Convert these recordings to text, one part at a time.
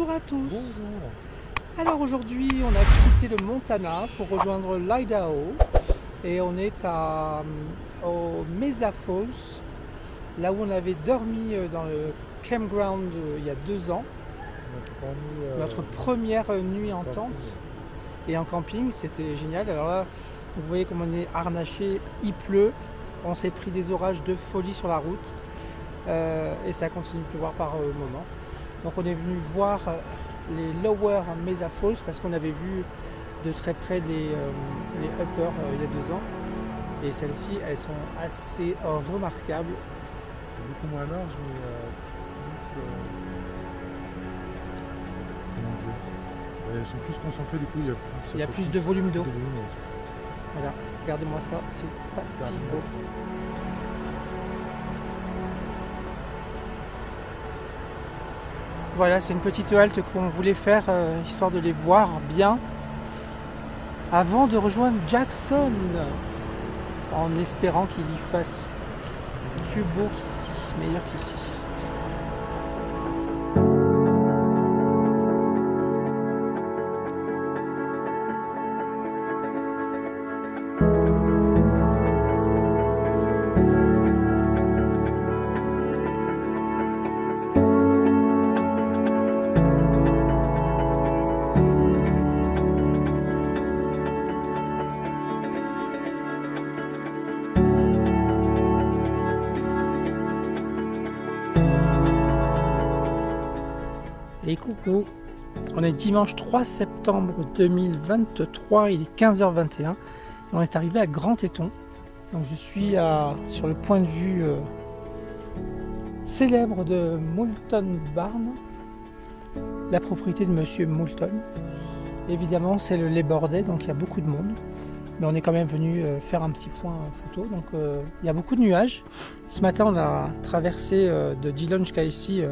Bonjour à tous. Bonjour. Alors aujourd'hui on a quitté le Montana pour rejoindre l'Idaho et on est au Mesa Falls, là où on avait dormi dans le campground il y a 2 ans. Notre première nuit en tente et en camping, c'était génial. Alors là vous voyez comme on est harnaché, il pleut, on s'est pris des orages de folie sur la route et ça continue de pleuvoir par moment. Donc on est venu voir les Lower Mesa Falls parce qu'on avait vu de très près les Upper il y a 2 ans. Et celles-ci, elles sont assez remarquables. C'est beaucoup moins large, mais plus... comment dire, elles sont plus concentrées, du coup il y a plus de volume d'eau. Ouais, Voilà, regardez-moi ça, c'est pas si beau. Voilà, c'est une petite halte qu'on voulait faire histoire de les voir bien avant de rejoindre Jackson, en espérant qu'il y fasse plus beau qu'ici, meilleur qu'ici. Et coucou, on est dimanche 3 septembre 2023, il est 15h21 et on est arrivé à Grand Teton. Donc je suis sur le point de vue célèbre de Moulton Barn, la propriété de Monsieur Moulton. Évidemment c'est le Labor Day, donc il y a beaucoup de monde, mais on est quand même venu faire un petit point photo. Donc il y a beaucoup de nuages. Ce matin on a traversé de Dillon jusqu'à ici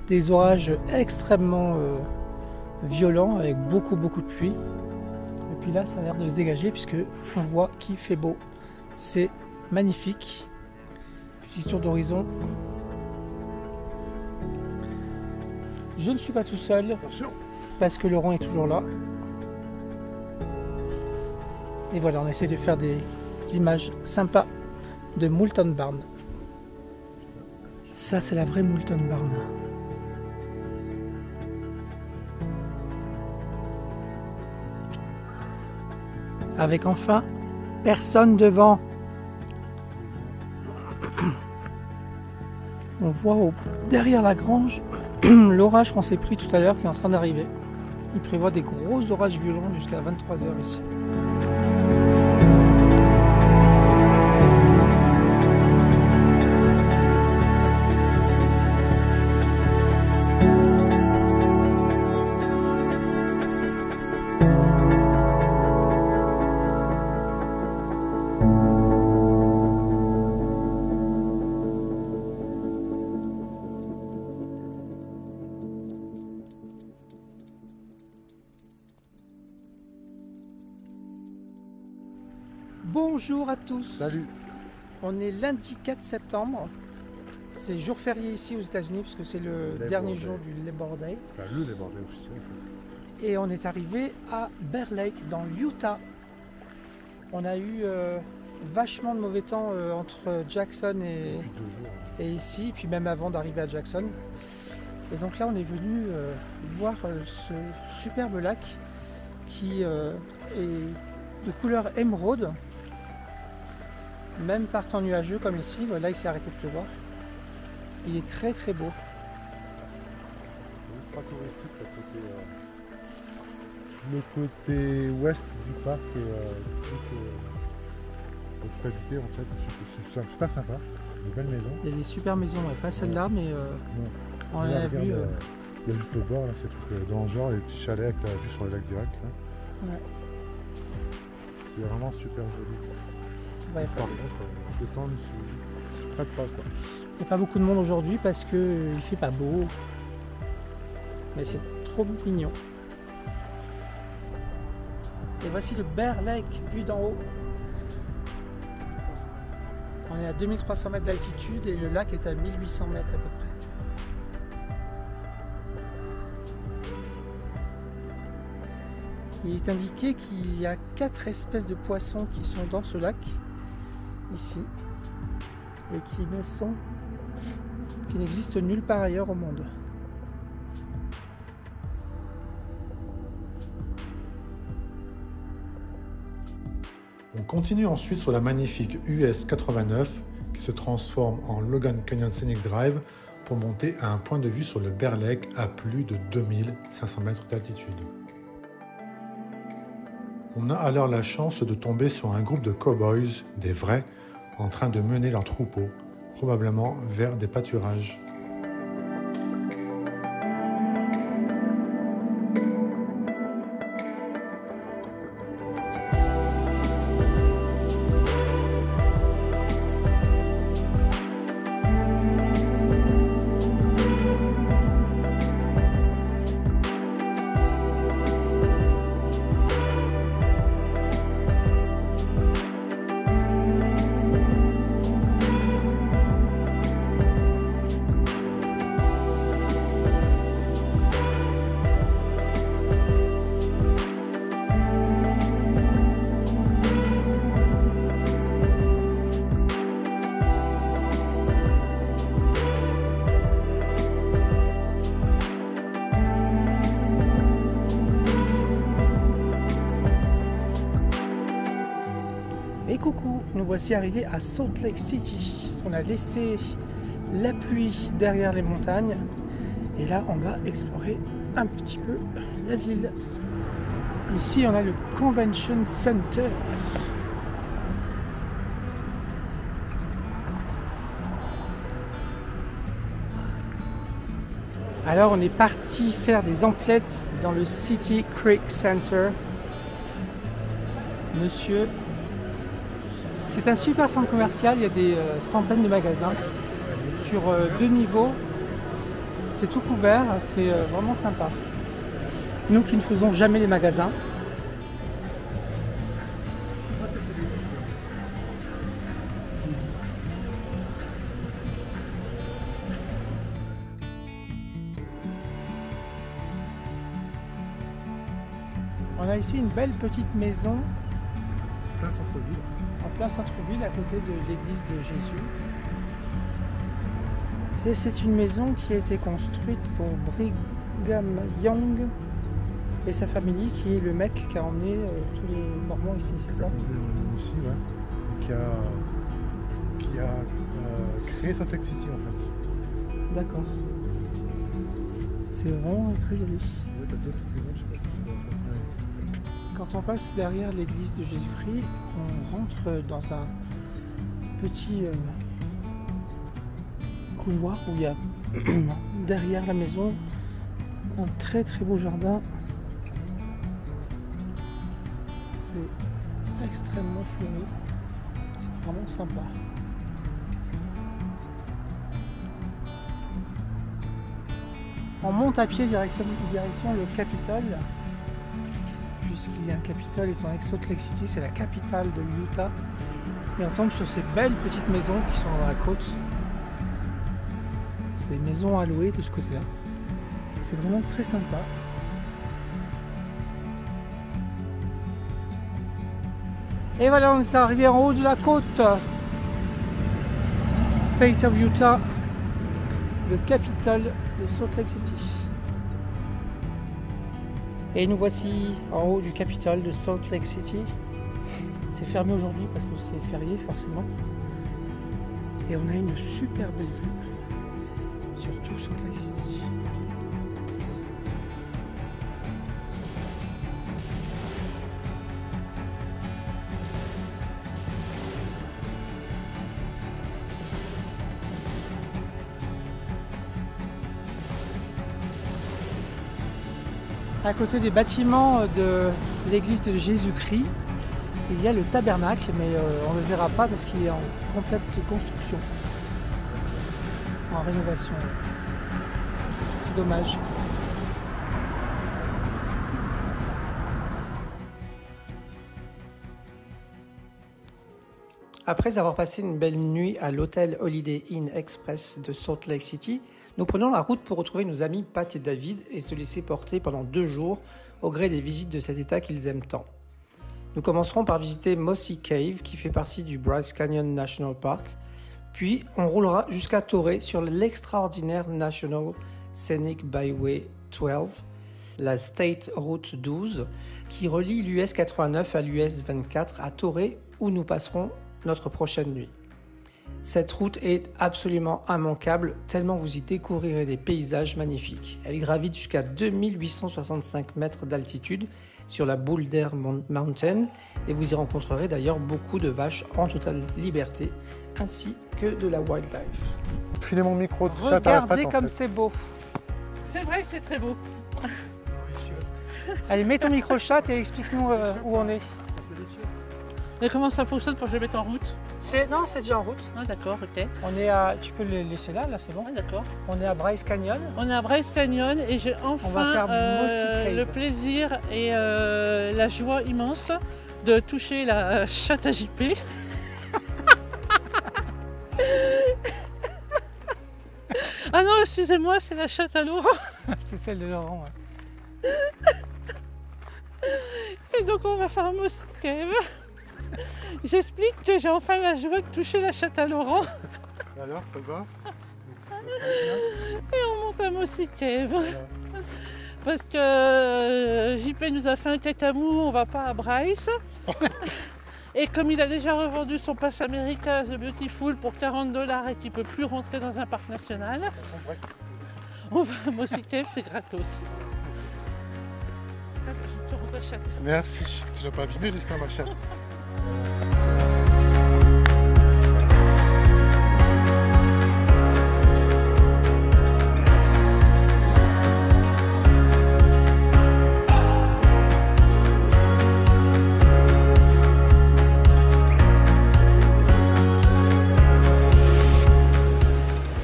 des orages extrêmement violents avec beaucoup de pluie. Et puis là ça a l'air de se dégager puisque on voit qu'il fait beau. C'est magnifique. Petit tour d'horizon. Je ne suis pas tout seul. Attention. Parce que Laurent est toujours là. Et voilà, on essaie de faire des images sympas de Moulton Barn. Ça c'est la vraie Moulton Barn. Avec enfin personne devant. On voit derrière la grange l'orage qu'on s'est pris tout à l'heure qui est en train d'arriver. Il prévoit des gros orages violents jusqu'à 23h ici. Bonjour à tous. Salut. On est lundi 4 septembre. C'est jour férié ici aux États-Unis parce que c'est le dernier jour du Labor Day. Enfin, le Labor Day officiel. Et on est arrivé à Bear Lake dans l'Utah. On a eu vachement de mauvais temps entre Jackson et ici, puis même avant d'arriver à Jackson. Et donc là on est venu voir ce superbe lac qui est de couleur émeraude. Même par temps nuageux comme ici, voilà, il s'est arrêté de pleuvoir. Il est très beau. Ultra touristique, le côté ouest du parc est tout habité en fait. C'est super sympa, des belles maisons. Il y a des super maisons, ouais, pas celle-là, mais on là, a vu. Il y a juste le bord, là, c'est truc dans le genre, les petits chalets avec la vue sur le lac direct. Là. Ouais. C'est vraiment super joli. Ouais, par contre, le temps ne se prête pas. Quoi. Il n'y a pas beaucoup de monde aujourd'hui parce qu'il ne fait pas beau. Mais c'est trop mignon. Et voici le Bear Lake vu d'en haut. On est à 2300 mètres d'altitude et le lac est à 1800 mètres à peu près. Il est indiqué qu'il y a 4 espèces de poissons qui sont dans ce lac, ici, et qui n'existent nulle part ailleurs au monde. On continue ensuite sur la magnifique US 89 qui se transforme en Logan Canyon Scenic Drive pour monter à un point de vue sur le Bear Lake à plus de 2500 mètres d'altitude. On a alors la chance de tomber sur un groupe de cow-boys, des vrais, en train de mener leur troupeau, probablement vers des pâturages. Et coucou, nous voici arrivés à Salt Lake City. On a laissé la pluie derrière les montagnes et là on va explorer un petit peu la ville. Ici on a le Convention Center. Alors on est parti faire des emplettes dans le City Creek Center. Monsieur, c'est un super centre commercial, il y a des centaines de magasins sur 2 niveaux. C'est tout couvert, c'est vraiment sympa. Nous qui ne faisons jamais les magasins. On a ici une belle petite maison Plein centre-ville. en plein centre-ville à côté de l'église de Jésus. Et c'est une maison qui a été construite pour Brigham Young et sa famille, qui est le mec qui a emmené tous les Mormons ici, c'est ça? Aussi, ouais. Qui a créé Salt Lake City en fait. D'accord. C'est vraiment très joli. Ouais, t'as d'autres maisons, je sais pas. Quand on passe derrière l'église de Jésus-Christ, on rentre dans un petit couloir où il y a derrière la maison un très très beau jardin. C'est extrêmement fleuri. C'est vraiment sympa. On monte à pied direction le Capitole. Puisqu'il y a un Capitole, étant donné que Salt Lake City, c'est la capitale de l'Utah. Et on tombe sur ces belles petites maisons qui sont dans la côte. Ces maisons à louer de ce côté-là. C'est vraiment très sympa. Et voilà, on est arrivé en haut de la côte. State of Utah, le Capitole de Salt Lake City. Et nous voici en haut du Capitole de Salt Lake City. C'est fermé aujourd'hui parce que c'est férié forcément. Et on a une super belle vue sur tout Salt Lake City. À côté des bâtiments de l'église de Jésus-Christ, il y a le tabernacle, mais on ne le verra pas parce qu'il est en complète construction, en rénovation. C'est dommage. Après avoir passé une belle nuit à l'hôtel Holiday Inn Express de Salt Lake City, Nous prenons la route pour retrouver nos amis Pat et David et se laisser porter pendant 2 jours au gré des visites de cet état qu'ils aiment tant. Nous commencerons par visiter Mossy Cave qui fait partie du Bryce Canyon National Park, puis on roulera jusqu'à Torrey sur l'extraordinaire National Scenic Byway 12, la State Route 12, qui relie l'US 89 à l'US 24 à Torrey où nous passerons notre prochaine nuit. Cette route est absolument immanquable, tellement vous y découvrirez des paysages magnifiques. Elle gravite jusqu'à 2865 mètres d'altitude sur la Boulder Mountain et vous y rencontrerez d'ailleurs beaucoup de vaches en totale liberté, ainsi que de la wildlife. Filez mon micro de chat à la patte. Regardez comme c'est beau. C'est vrai que c'est très beau. Allez, mets ton micro chat et explique-nous où on est. Mais comment ça fonctionne pour que je le mette en route? Non, c'est déjà en route. Ah d'accord, ok. On est à, tu peux le laisser là c'est bon. Ah d'accord. On est à Bryce Canyon. On est à Bryce Canyon et j'ai enfin le plaisir et la joie immense de toucher la chatte à JP. Ah non, excusez-moi, c'est la chatte à Laurent. C'est celle de Laurent. Ouais. Et donc on va faire un Mossy Cave. J'explique que j'ai enfin la joie de toucher la chatte à Laurent. Alors, ça va? Et on monte à Mossy Cave. Parce que JP nous a fait un cacamou, on va pas à Bryce. Et comme il a déjà revendu son pass America The Beautiful pour $40 et qu'il ne peut plus rentrer dans un parc national, on va à Mossy Cave, c'est gratos. Je te rends ta chatte. Merci, tu l'as pas abîmé, j'espère, ma chatte.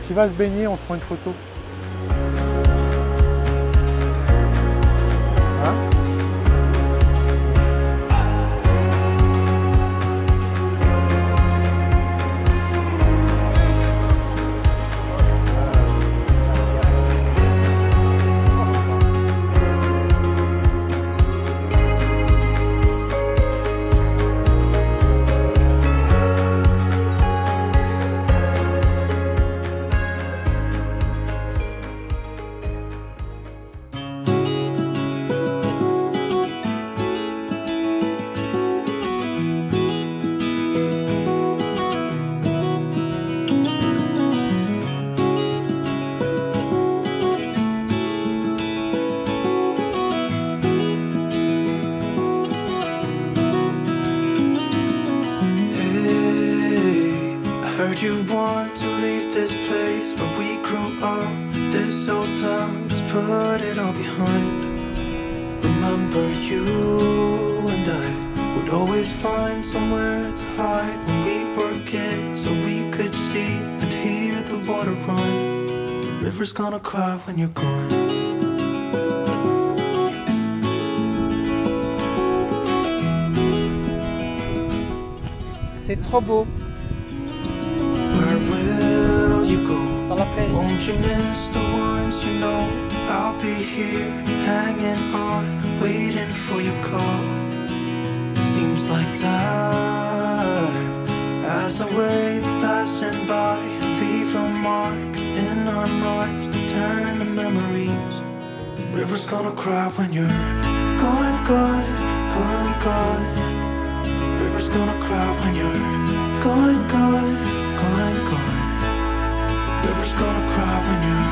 Qui va se baigner, on se prend une photo. Hein? You want to leave this place where we grew up, this old town, just put it all behind. Remember you and I would always find somewhere to hide when we were kids, so we could see and hear the water run. The river's gonna cry when you're gone. C'est trop beau. Where will you go? Dans la prairie. Won't you miss the ones you know? I'll be here, hanging on, waiting for your call. Seems like time as a wave passing by, leave a mark in our minds to turn to memories. The river's gonna cry when you're gone, gone, gone, gone. The river's gonna cry when you're gone, gone. Gone, gone. The river's gonna cry when you're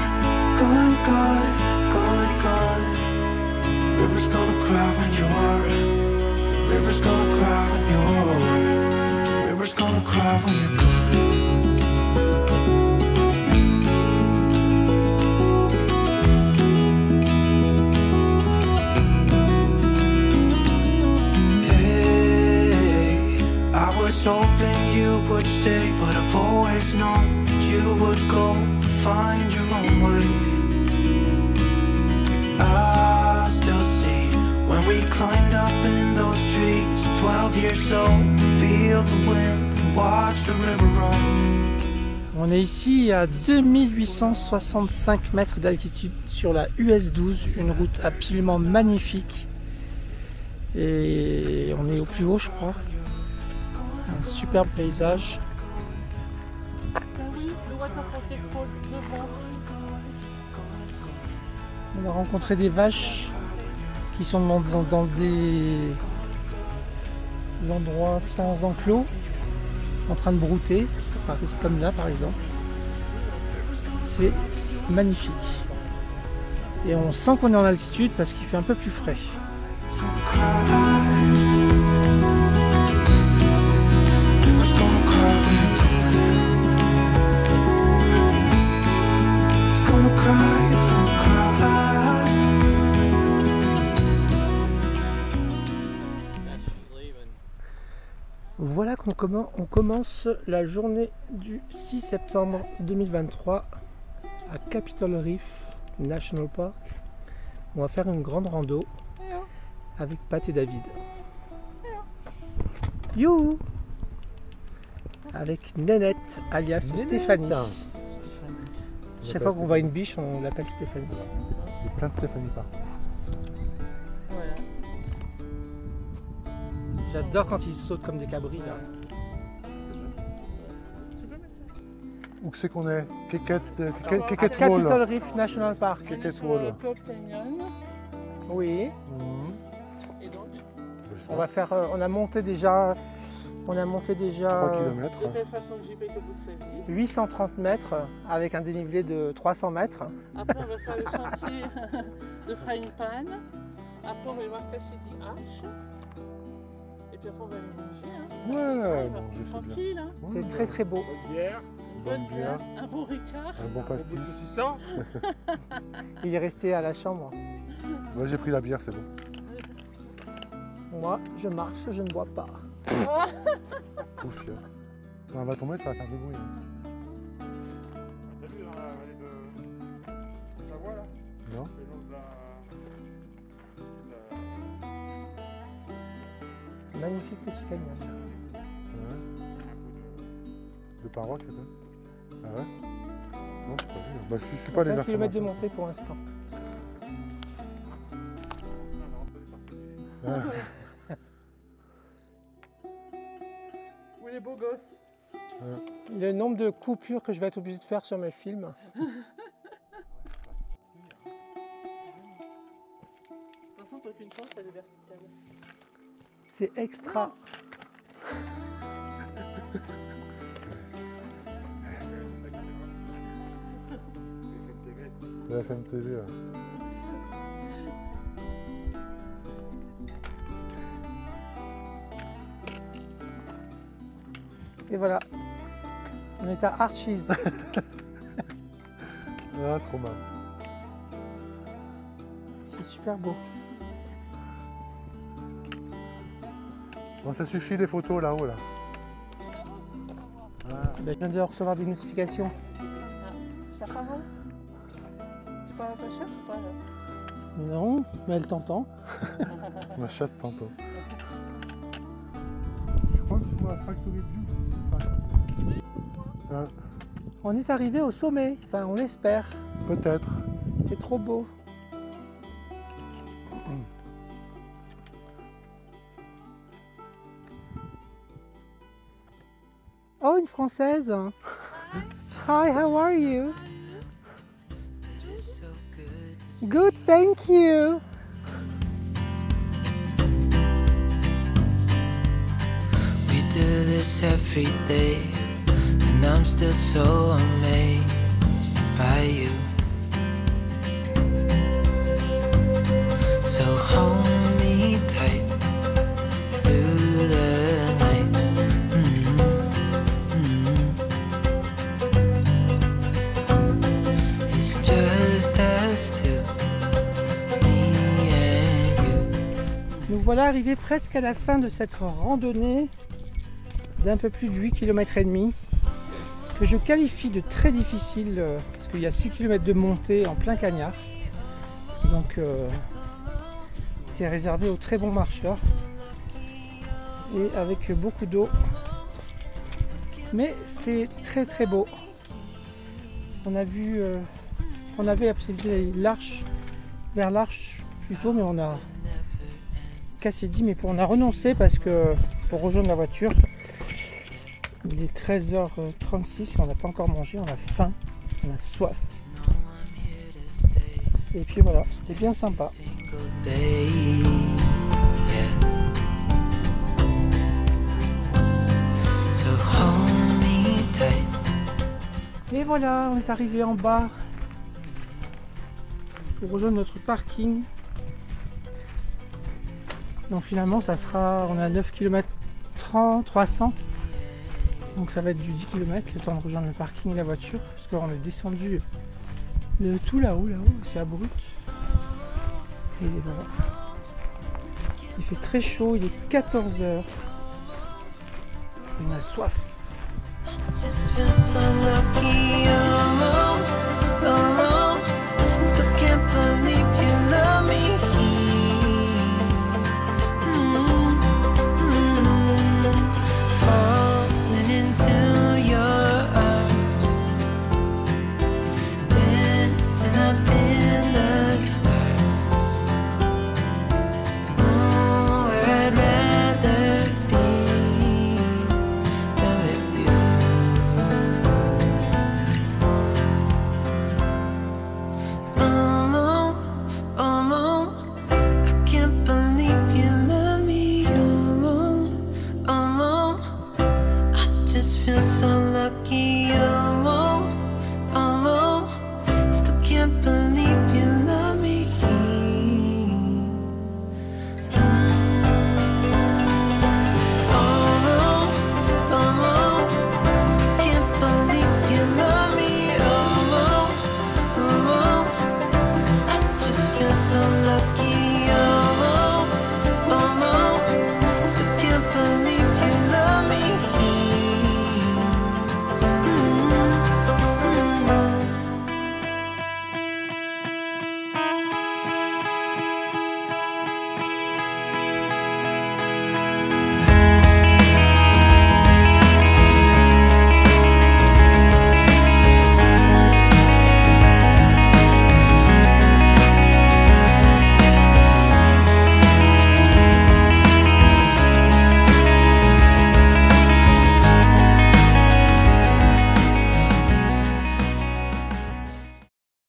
gone, gone, gone, gone. The river's gonna cry when you're. The river's gonna cry when you're. The river's gonna cry when you're gone. Hey, I was hoping you would stay, but I've always known that you would go and find your own way. I still see when we climbed up in those trees, 12 years old, to feel the wind and watch the river run. On est ici à 2865 mètres d'altitude sur la US 12, une route absolument magnifique. Et on est au plus haut, je crois. Un superbe paysage. On a rencontré des vaches qui sont dans des endroits sans enclos, en train de brouter, comme là par exemple. C'est magnifique. Et on sent qu'on est en altitude parce qu'il fait un peu plus frais. Voilà qu'on commence la journée du 6 septembre 2023 à Capitol Reef National Park. On va faire une grande rando avec Pat et David. You avec Nénette alias Stéphanie. Chaque fois qu'on voit une biche, on l'appelle Stéphanie. Il y a plein de Stéphanie partout. Voilà. J'adore quand ils sautent comme des cabris là. Où c'est qu'on est? Keket Capitol Reef National Park. Keket Wall. Oui. Et donc, On va faire. On a monté déjà. 3 km. de telle façon que j'y paye au bout de sa vie. 830 mètres avec un dénivelé de 300 mètres. Après, on va faire le sentier de Frying Pan. Après, on va aller voir Cassidy Arch. Et puis après, on va aller manger. Hein. Ouais, On va manger, c'est bien. tranquille. Hein. C'est très très beau. Bière, Une Bonne bonne bière. bière, un bon ricard. Un bon un pastis. bout de saucisson. Il est resté à la chambre. Ouais, j'ai pris la bière, c'est bon. Moi, je marche, je ne bois pas. Ouf, yes. Quand on va tomber, ça va faire du bruit. Hein. T'as vu dans la vallée de Savoie là? Non? Le long de la. Magnifique petit canyon. Ouais. De parois, quelque chose. Ah ouais? Non, j'ai pas vu. Bah, si c'est pas les 20 km de informations. montée pour l'instant. Ouais. Où les beaux gosses. Le nombre de coupures que je vais être obligé de faire sur mes films. De toute façon, t'as aucune chance, elle est verticale. C'est extra. La FMTV, là. Et voilà. On est à Archies. Ah, trop mal. C'est super beau. Bon, ça suffit les photos là-haut, là. Ah, Je viens de recevoir des notifications. Ça part mal? Tu parles à ta chatte ou pas là? Non, mais elle t'entend. ma chatte tantôt. Je crois que tu vois Factory View. Ah, On est arrivé au sommet. Enfin, on l'espère. peut-être. C'est trop beau. Oh, une Française. Hi, how are you? Good, thank you. We do this every day, and I'm still so amazed by you. So hold me tight through the night. It's just us two, me and you. Nous voilà arrivés presque à la fin de cette randonnée d'un peu plus de 8 km et demi que je qualifie de très difficile parce qu'il y a 6 km de montée en plein cagnard. Donc c'est réservé aux très bons marcheurs et avec beaucoup d'eau. Mais c'est très très beau. On a vu, on avait absolument l'Arche, vers l'Arche plutôt, mais on a cassé 10, mais on a renoncé parce que pour rejoindre la voiture, il est 13h36 et on n'a pas encore mangé, on a faim, on a soif. Et puis voilà, c'était bien sympa. Et voilà, on est arrivé en bas pour rejoindre notre parking. Donc finalement ça sera, on a 9 km 300. Donc ça va être du 10 km le temps de rejoindre le parking et la voiture. Parce qu'on est descendu de tout là-haut, c'est abrupt. Et voilà. Il fait très chaud, il est 14h. On a soif. Just feel so lucky, oh.